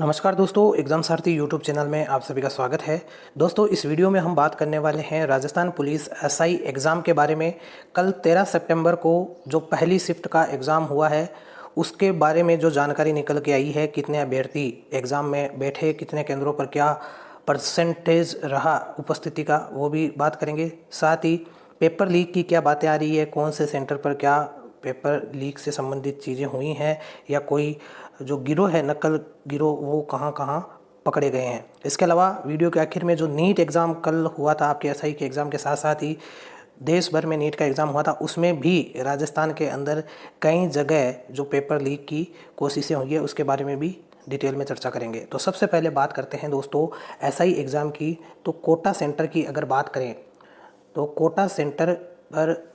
नमस्कार दोस्तों, एग्ज़ाम सारथी YouTube channel में आप सभी का स्वागत है। दोस्तों, इस वीडियो में हम बात करने वाले हैं राजस्थान पुलिस एसआई एग्ज़ाम के बारे में। कल 13 सितंबर को जो पहली शिफ्ट का एग्ज़ाम हुआ है उसके बारे में जो जानकारी निकल के आई है, कितने अभ्यर्थी एग्ज़ाम में बैठे, कितने केंद्रों पर क्या परसेंटेज रहा उपस्थिति का, वो भी बात करेंगे। साथ ही पेपर लीक की क्या बातें आ रही है, कौन से सेंटर पर क्या पेपर लीक से संबंधित चीज़ें हुई हैं या कोई जो गिरोह है, नकल गिरोह, वो कहाँ कहाँ पकड़े गए हैं। इसके अलावा वीडियो के आखिर में जो नीट एग्ज़ाम कल हुआ था आपके एसआई के एग्ज़ाम के साथ साथ ही देश भर में नीट का एग्ज़ाम हुआ था, उसमें भी राजस्थान के अंदर कई जगह जो पेपर लीक की कोशिशें हुई है उसके बारे में भी डिटेल में चर्चा करेंगे। तो सबसे पहले बात करते हैं दोस्तों एसआई एग्ज़ाम की। तो कोटा सेंटर की अगर बात करें तो कोटा सेंटर पर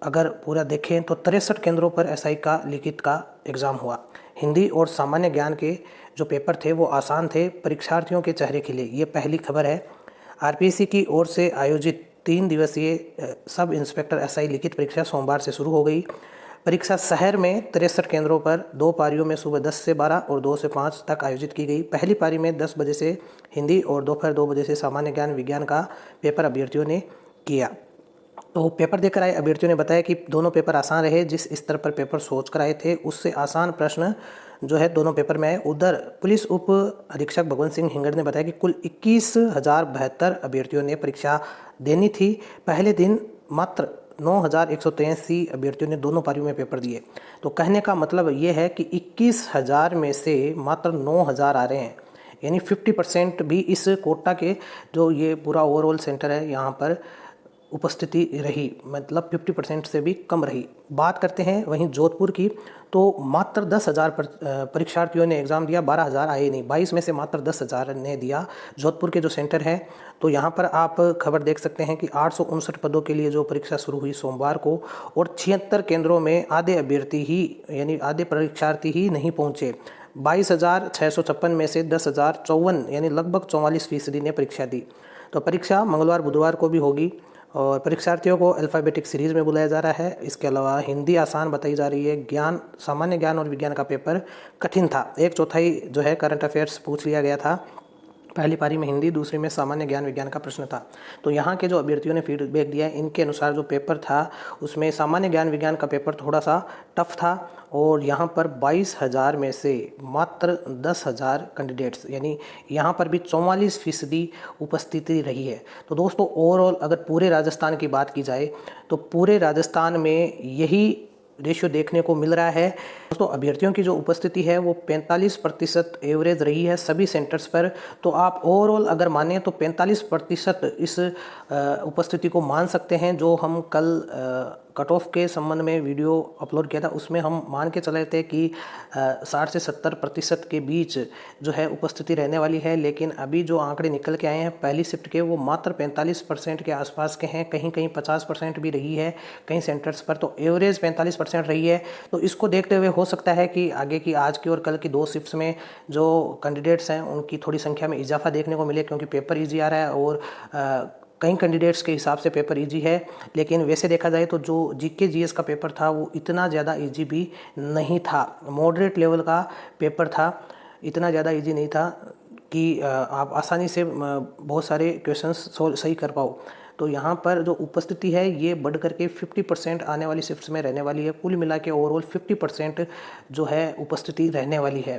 अगर पूरा देखें तो 63 केंद्रों पर एसआई का लिखित का एग्ज़ाम हुआ। हिंदी और सामान्य ज्ञान के जो पेपर थे वो आसान थे परीक्षार्थियों के चेहरे के लिए, ये पहली खबर है। आरपीएससी की ओर से आयोजित 3 दिवसीय सब इंस्पेक्टर एसआई लिखित परीक्षा सोमवार से शुरू हो गई। परीक्षा शहर में 63 केंद्रों पर 2 पारियों में सुबह 10 से 12 और 2 से 5 तक आयोजित की गई। पहली पारी में 10 बजे से हिंदी और दोपहर 2 बजे से सामान्य ज्ञान विज्ञान का पेपर अभ्यर्थियों ने किया। तो पेपर देकर आए अभ्यर्थियों ने बताया कि दोनों पेपर आसान रहे। जिस स्तर पर पेपर सोच कर आए थे उससे आसान प्रश्न जो है दोनों पेपर में आए। उधर पुलिस उप अधीक्षक भगवंत सिंह हिंगड़ ने बताया कि कुल 21,072 अभ्यर्थियों ने परीक्षा देनी थी। पहले दिन मात्र 9,183 अभ्यर्थियों ने दोनों पारियों में पेपर दिए। तो कहने का मतलब ये है कि 21,000 में से मात्र 9,000 आ रहे हैं, यानी 50% भी इस कोटा के जो ये पूरा ओवरऑल सेंटर है यहाँ पर उपस्थिति रही, मतलब 50% से भी कम रही। बात करते हैं वहीं जोधपुर की, तो मात्र 10,000 परीक्षार्थियों ने एग्ज़ाम दिया, 12,000 आए नहीं। 22 में से मात्र 10,000 ने दिया जोधपुर के जो सेंटर है। तो यहाँ पर आप खबर देख सकते हैं कि 859 पदों के लिए जो परीक्षा शुरू हुई सोमवार को, और 76 केंद्रों में आधे अभ्यर्थी ही यानी आधे परीक्षार्थी ही नहीं पहुँचे। 22,656 में से 10,054 यानी लगभग 44% ने परीक्षा दी। तो परीक्षा मंगलवार बुधवार को भी होगी और परीक्षार्थियों को अल्फ़ाबेटिक सीरीज़ में बुलाया जा रहा है। इसके अलावा हिंदी आसान बताई जा रही है। ज्ञान, सामान्य ज्ञान और विज्ञान का पेपर कठिन था। 1/4 जो है करंट अफेयर्स पूछ लिया गया था। पहली पारी में हिंदी, दूसरी में सामान्य ज्ञान विज्ञान का प्रश्न था। तो यहाँ के जो अभ्यर्थियों ने फीडबैक दिया है, इनके अनुसार जो पेपर था उसमें सामान्य ज्ञान विज्ञान का पेपर थोड़ा सा टफ था, और यहाँ पर 22,000 में से मात्र 10,000 कैंडिडेट्स, यानी यहाँ पर भी 44% उपस्थिति रही है। तो दोस्तों ओवरऑल अगर पूरे राजस्थान की बात की जाए तो पूरे राजस्थान में यही रेशियो देखने को मिल रहा है। दोस्तों अभ्यर्थियों की जो उपस्थिति है वो 45% एवरेज रही है सभी सेंटर्स पर। तो आप ओवरऑल अगर माने तो 45% इस उपस्थिति को मान सकते हैं। जो हम कल कट ऑफ के संबंध में वीडियो अपलोड किया था उसमें हम मान के चले थे कि 60 से 70% के बीच जो है उपस्थिति रहने वाली है, लेकिन अभी जो आंकड़े निकल के आए हैं पहली शिफ्ट के वो मात्र 45% के आसपास के हैं। कहीं कहीं 50% भी रही है कई सेंटर्स पर, तो एवरेज 45% रही है। तो इसको देखते हुए हो सकता है कि आगे की आज की और कल की 2 शिफ्ट्स में जो कैंडिडेट्स हैं उनकी थोड़ी संख्या में इजाफा देखने को मिले, क्योंकि पेपर ईजी आ रहा है और कई कैंडिडेट्स के हिसाब से पेपर इजी है। लेकिन वैसे देखा जाए तो जो जीके जीएस का पेपर था वो इतना ज़्यादा इजी भी नहीं था, मॉडरेट लेवल का पेपर था, इतना ज़्यादा इजी नहीं था कि आप आसानी से बहुत सारे क्वेश्चंस सही कर पाओ। तो यहाँ पर जो उपस्थिति है ये बढ़ करके 50% आने वाली शिफ्ट्स में रहने वाली है। कुल मिला के ओवरऑल 50% जो है उपस्थिति रहने वाली है।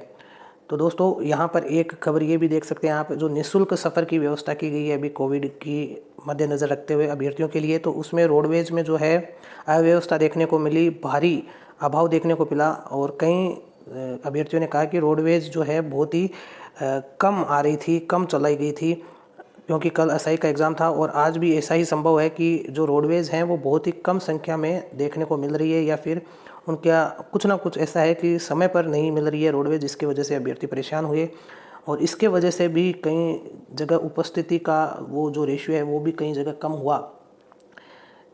तो दोस्तों यहाँ पर एक खबर ये भी देख सकते हैं आप, जो निःशुल्क सफ़र की व्यवस्था की गई है अभी कोविड की मद्देनज़र रखते हुए अभ्यर्थियों के लिए, तो उसमें रोडवेज में जो है अव्यवस्था देखने को मिली, भारी अभाव देखने को मिला। और कई अभ्यर्थियों ने कहा कि रोडवेज जो है बहुत ही कम आ रही थी, कम चलाई गई थी, क्योंकि कल एसआई का एग्ज़ाम था। और आज भी ऐसा ही संभव है कि जो रोडवेज़ हैं वो बहुत ही कम संख्या में देखने को मिल रही है, या फिर उनका कुछ ना कुछ ऐसा है कि समय पर नहीं मिल रही है रोडवेज, जिसकी वजह से अभ्यर्थी परेशान हुए। और इसके वजह से भी कई जगह उपस्थिति का वो जो रेशियो है वो भी कई जगह कम हुआ,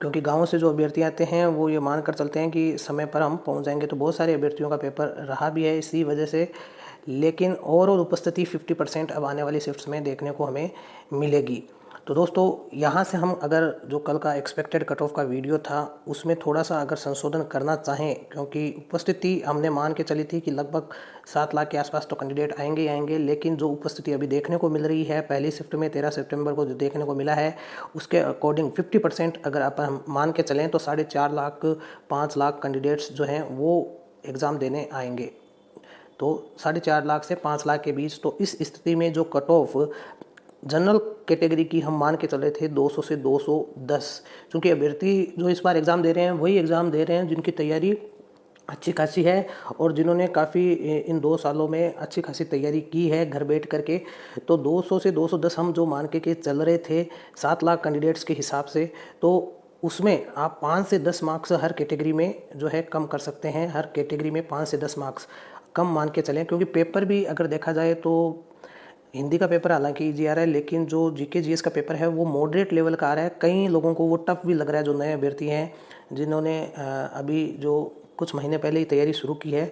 क्योंकि गाँव से जो अभ्यर्थी आते हैं वो ये मान कर चलते हैं कि समय पर हम पहुंच जाएंगे। तो बहुत सारे अभ्यर्थियों का पेपर रहा भी है इसी वजह से, लेकिन ओवरऑल उपस्थिति 50% अब आने वाली शिफ्ट्स में देखने को हमें मिलेगी। तो दोस्तों यहाँ से हम अगर जो कल का एक्सपेक्टेड कट ऑफ का वीडियो था उसमें थोड़ा सा अगर संशोधन करना चाहें, क्योंकि उपस्थिति हमने मान के चली थी कि लगभग 7 लाख के आसपास तो कैंडिडेट आएंगे ही आएंगे, लेकिन जो उपस्थिति अभी देखने को मिल रही है पहली शिफ्ट में 13 सितंबर को जो देखने को मिला है उसके अकॉर्डिंग 50% अगर आप हम मान के चलें तो 4.5 लाख 5 लाख कैंडिडेट्स जो हैं वो एग्ज़ाम देने आएंगे। तो 4.5 लाख से 5 लाख के बीच। तो इस स्थिति में जो कट ऑफ जनरल कैटेगरी की हम मान के चल रहे थे 200 से 210, क्योंकि अभ्यर्थी जो इस बार एग्ज़ाम दे रहे हैं वही एग्ज़ाम दे रहे हैं जिनकी तैयारी अच्छी खासी है और जिन्होंने काफ़ी इन 2 सालों में अच्छी खासी तैयारी की है घर बैठ करके। तो 200 से 210 हम जो मान के चल रहे थे 7 लाख कैंडिडेट्स के हिसाब से, तो उसमें आप 5 से 10 मार्क्स हर कैटेगरी में जो है कम कर सकते हैं। हर कैटेगरी में 5 से 10 मार्क्स कम मान के चलें, क्योंकि पेपर भी अगर देखा जाए तो हिंदी का पेपर हालांकि ईजी आ रहा है, लेकिन जो जीके जीएस का पेपर है वो मॉडरेट लेवल का आ रहा है। कई लोगों को वो टफ भी लग रहा है, जो नए अभ्यर्थी हैं जिन्होंने अभी जो कुछ महीने पहले ही तैयारी शुरू की है,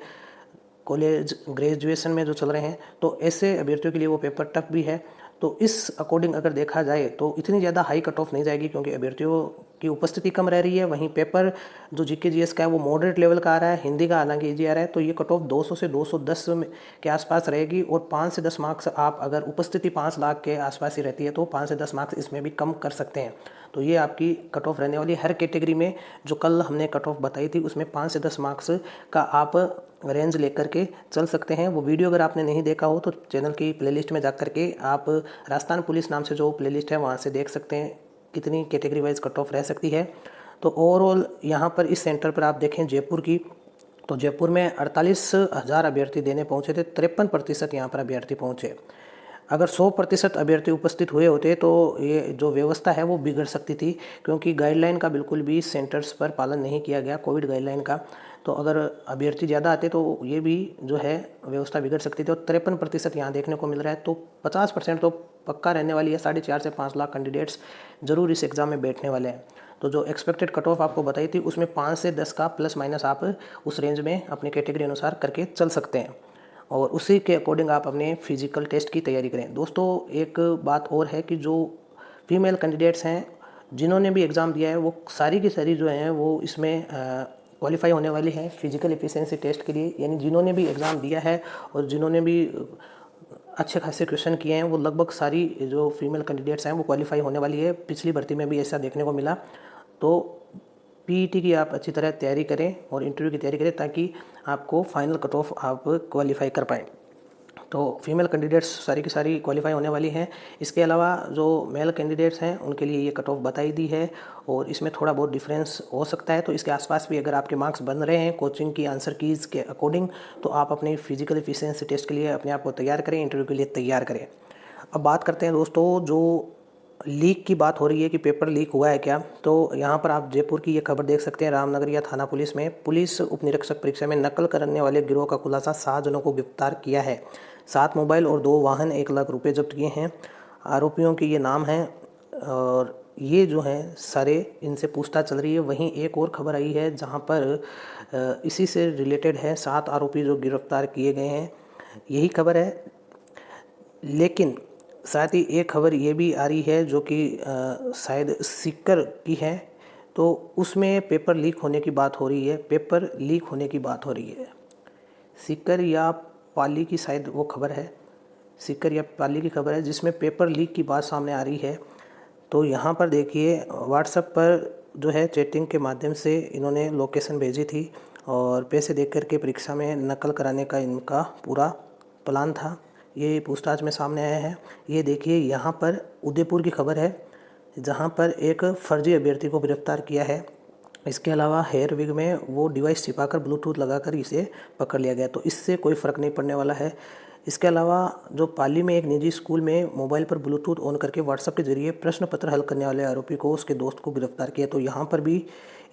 कॉलेज ग्रेजुएशन में जो चल रहे हैं, तो ऐसे अभ्यर्थियों के लिए वो पेपर टफ भी है। तो इस अकॉर्डिंग अगर देखा जाए तो इतनी ज़्यादा हाई कट ऑफ नहीं जाएगी, क्योंकि अभ्यर्थियों की उपस्थिति कम रह रही है। वहीं पेपर जो जीके जीएस का है वो मॉडरेट लेवल का आ रहा है, हिंदी का हालांकि ईजी आ रहा है। तो ये कट ऑफ 200 से 210 के आसपास रहेगी और 5 से 10 मार्क्स आप अगर उपस्थिति 5 लाख के आसपास ही रहती है तो 5 से 10 मार्क्स इसमें भी कम कर सकते हैं। तो ये आपकी कट ऑफ रहने वाली हर कैटेगरी में। जो कल हमने कट ऑफ बताई थी उसमें 5 से 10 मार्क्स का आप रेंज लेकर के चल सकते हैं। वो वीडियो अगर आपने नहीं देखा हो तो चैनल की प्लेलिस्ट में जा कर के आप राजस्थान पुलिस नाम से जो प्लेलिस्ट है वहाँ से देख सकते हैं कितनी कैटेगरी वाइज कट ऑफ रह सकती है। तो ओवरऑल यहाँ पर इस सेंटर पर आप देखें जयपुर की, तो जयपुर में 48,000 अभ्यर्थी देने पहुँचे थे, 53% यहाँ पर अभ्यर्थी पहुँचे। अगर 100% अभ्यर्थी उपस्थित हुए होते तो ये जो व्यवस्था है वो बिगड़ सकती थी, क्योंकि गाइडलाइन का बिल्कुल भी सेंटर्स पर पालन नहीं किया गया, कोविड गाइडलाइन का। तो अगर अभ्यर्थी ज़्यादा आते तो ये भी जो है व्यवस्था बिगड़ सकती थी। और 53% यहाँ देखने को मिल रहा है, तो 50% तो पक्का रहने वाली है। 4.5 से 5 लाख कैंडिडेट्स जरूर इस एग्ज़ाम में बैठने वाले हैं। तो जो एक्सपेक्टेड कट ऑफ आपको बताई थी उसमें 5 से 10 का प्लस माइनस आप उस रेंज में अपनी कैटेगरी अनुसार करके चल सकते हैं और उसी के अकॉर्डिंग आप अपने फिजिकल टेस्ट की तैयारी करें। दोस्तों एक बात और है कि जो फीमेल कैंडिडेट्स हैं जिन्होंने भी एग्ज़ाम दिया है वो सारी की सारी जो हैं वो इसमें क्वालिफाई होने वाली हैं फिजिकल एफिशिएंसी टेस्ट के लिए। यानी जिन्होंने भी एग्ज़ाम दिया है और जिन्होंने भी अच्छे खासे क्वेश्चन किए हैं वो लगभग सारी जो फीमेल कैंडिडेट्स हैं वो क्वालिफाई होने वाली है। पिछली भर्ती में भी ऐसा देखने को मिला। तो पीईटी की आप अच्छी तरह तैयारी करें और इंटरव्यू की तैयारी करें ताकि आपको फाइनल कट ऑफ आप क्वालिफाई कर पाएँ। तो फीमेल कैंडिडेट्स सारी की सारी क्वालिफाई होने वाली हैं। इसके अलावा जो मेल कैंडिडेट्स हैं उनके लिए ये कट ऑफ बताई दी है और इसमें थोड़ा बहुत डिफरेंस हो सकता है। तो इसके आसपास भी अगर आपके मार्क्स बन रहे हैं कोचिंग की आंसर कीज़ के अकॉर्डिंग तो आप अपनी फिजिकल एफिशिएंसी टेस्ट के लिए अपने आप को तैयार करें, इंटरव्यू के लिए तैयार करें। अब बात करते हैं दोस्तों, जो लीक की बात हो रही है कि पेपर लीक हुआ है क्या, तो यहाँ पर आप जयपुर की ये खबर देख सकते हैं। रामनगरिया थाना पुलिस में पुलिस उपनिरीक्षक परीक्षा में नकल करने वाले गिरोह का खुलासा, 7 जनों को गिरफ्तार किया है। 7 मोबाइल और 2 वाहन 1 लाख रुपए जब्त किए हैं। आरोपियों के ये नाम हैं और ये जो हैं सारे इनसे पूछताछ चल रही है। वहीं एक और खबर आई है जहाँ पर इसी से रिलेटेड है, 7 आरोपी जो गिरफ्तार किए गए हैं, यही खबर है। लेकिन साथ ही एक खबर ये भी आ रही है जो कि शायद सीकर की है, तो उसमें पेपर लीक होने की बात हो रही है। पेपर लीक होने की बात हो रही है, सीकर या पाली की शायद वो खबर है, सीकर या पाली की खबर है जिसमें पेपर लीक की बात सामने आ रही है। तो यहाँ पर देखिए व्हाट्सएप पर जो है चैटिंग के माध्यम से इन्होंने लोकेशन भेजी थी और पैसे दे कर के परीक्षा में नकल कराने का इनका पूरा प्लान था। ये पूछताछ में सामने आया है। ये देखिए यहाँ पर उदयपुर की खबर है जहाँ पर एक फर्जी अभ्यर्थी को गिरफ्तार किया है। इसके अलावा हेयर विग में वो डिवाइस छिपाकर ब्लूटूथ लगाकर इसे पकड़ लिया गया, तो इससे कोई फ़र्क नहीं पड़ने वाला है। इसके अलावा जो पाली में एक निजी स्कूल में मोबाइल पर ब्लूटूथ ऑन करके व्हाट्सएप के जरिए प्रश्न पत्र हल करने वाले आरोपी को उसके दोस्त को गिरफ्तार किया, तो यहाँ पर भी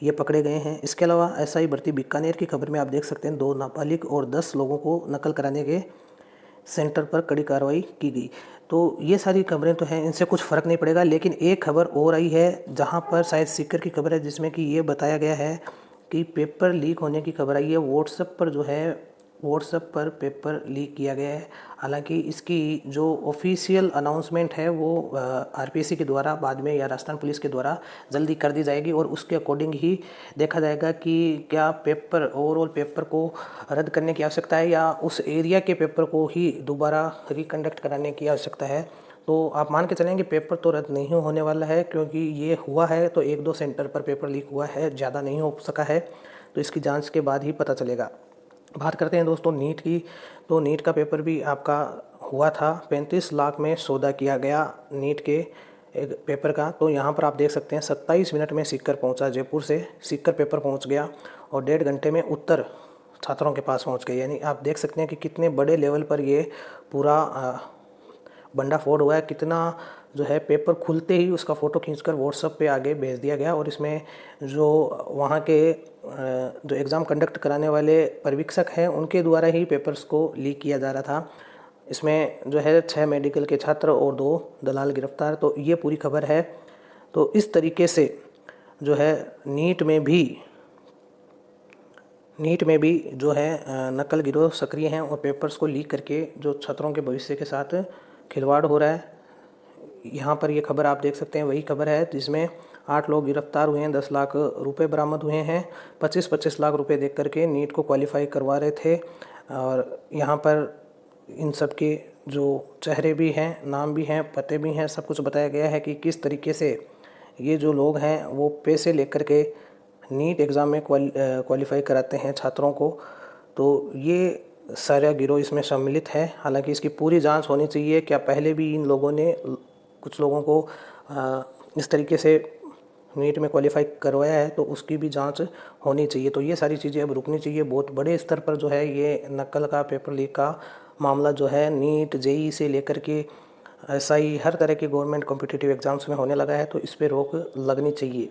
ये पकड़े गए हैं। इसके अलावा एसआई भर्ती बीकानेर की खबर में आप देख सकते हैं 2 नाबालिग और 10 लोगों को नकल कराने के सेंटर पर कड़ी कार्रवाई की गई। तो ये सारी खबरें तो हैं, इनसे कुछ फ़र्क नहीं पड़ेगा। लेकिन एक खबर और आई है जहाँ पर शायद सीकर की खबर है जिसमें कि ये बताया गया है कि पेपर लीक होने की खबर आई है। व्हाट्सएप पर जो है व्हाट्सएप पर पेपर लीक किया गया है। हालांकि इसकी जो ऑफिशियल अनाउंसमेंट है वो आरपीएससी के द्वारा बाद में या राजस्थान पुलिस के द्वारा जल्दी कर दी जाएगी और उसके अकॉर्डिंग ही देखा जाएगा कि क्या पेपर ओवरऑल पेपर को रद्द करने की आवश्यकता है या उस एरिया के पेपर को ही दोबारा रिकंडक्ट कराने की आवश्यकता है। तो आप मान के चलें कि पेपर तो रद्द नहीं होने वाला है, क्योंकि ये हुआ है तो 1-2 सेंटर पर पेपर लीक हुआ है, ज़्यादा नहीं हो सका है, तो इसकी जांच के बाद ही पता चलेगा। बात करते हैं दोस्तों नीट की। तो नीट का पेपर भी आपका हुआ था, 35 लाख में सौदा किया गया नीट के एक पेपर का। तो यहाँ पर आप देख सकते हैं 27 मिनट में सीकर पहुँचा, जयपुर से सीकर पेपर पहुँच गया और 1.5 घंटे में उत्तर छात्रों के पास पहुँच गए। यानी आप देख सकते हैं कि कितने बड़े लेवल पर ये पूरा भंडाफोड़ हुआ है। कितना जो है पेपर खुलते ही उसका फ़ोटो खींचकर व्हाट्सएप पे आगे भेज दिया गया और इसमें जो वहाँ के जो एग्ज़ाम कंडक्ट कराने वाले पर्यवेक्षक हैं उनके द्वारा ही पेपर्स को लीक किया जा रहा था। इसमें जो है 6 मेडिकल के छात्र और 2 दलाल गिरफ्तार। तो ये पूरी खबर है। तो इस तरीके से जो है नीट में भी जो है नकल गिरोह सक्रिय हैं और पेपर्स को लीक करके जो छात्रों के भविष्य के साथ खिलवाड़ हो रहा है। यहाँ पर ये खबर आप देख सकते हैं, वही खबर है जिसमें 8 लोग गिरफ्तार हुए हैं, 10 लाख रुपए बरामद हुए हैं। 25-25 लाख रुपए देख करके नीट को क्वालिफाई करवा रहे थे। और यहाँ पर इन सब के जो चेहरे भी हैं, नाम भी हैं, पते भी हैं, सब कुछ बताया गया है कि किस तरीके से ये जो लोग हैं वो पैसे लेकर के नीट एग्ज़ाम में क्वालिफाई कराते हैं छात्रों को। तो ये सारा गिरोह इसमें सम्मिलित है। हालांकि इसकी पूरी जांच होनी चाहिए। क्या पहले भी इन लोगों ने कुछ लोगों को इस तरीके से नीट में क्वालिफाई करवाया है, तो उसकी भी जांच होनी चाहिए। तो ये सारी चीज़ें अब रुकनी चाहिए। बहुत बड़े स्तर पर जो है ये नकल का, पेपर लीक का मामला जो है नीट, जेईई से लेकर के एसआई हर तरह के गवर्नमेंट कॉम्पिटिटिव एग्ज़ाम्स में होने लगा है। तो इस पर रोक लगनी चाहिए।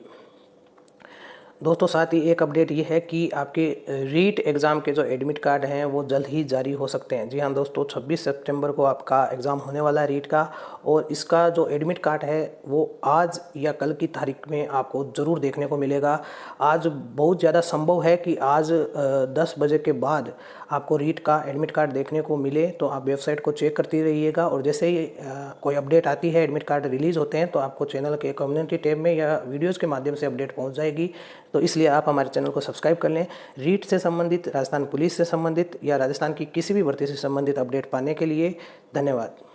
दोस्तों साथ ही एक अपडेट ये है कि आपके रीट एग्ज़ाम के जो एडमिट कार्ड हैं वो जल्द ही जारी हो सकते हैं। जी हाँ दोस्तों, 26 सितंबर को आपका एग्ज़ाम होने वाला है रीट का और इसका जो एडमिट कार्ड है वो आज या कल की तारीख में आपको ज़रूर देखने को मिलेगा। आज बहुत ज़्यादा संभव है कि आज 10 बजे के बाद आपको रीट का एडमिट कार्ड देखने को मिले। तो आप वेबसाइट को चेक करते रहिएगा और जैसे ही कोई अपडेट आती है, एडमिट कार्ड रिलीज़ होते हैं, तो आपको चैनल के कम्युनिटी टैब में या वीडियोज़ के माध्यम से अपडेट पहुँच जाएगी। तो इसलिए आप हमारे चैनल को सब्सक्राइब कर लें। रीट से संबंधित, राजस्थान पुलिस से संबंधित या राजस्थान की किसी भी भर्ती से संबंधित अपडेट पाने के लिए धन्यवाद।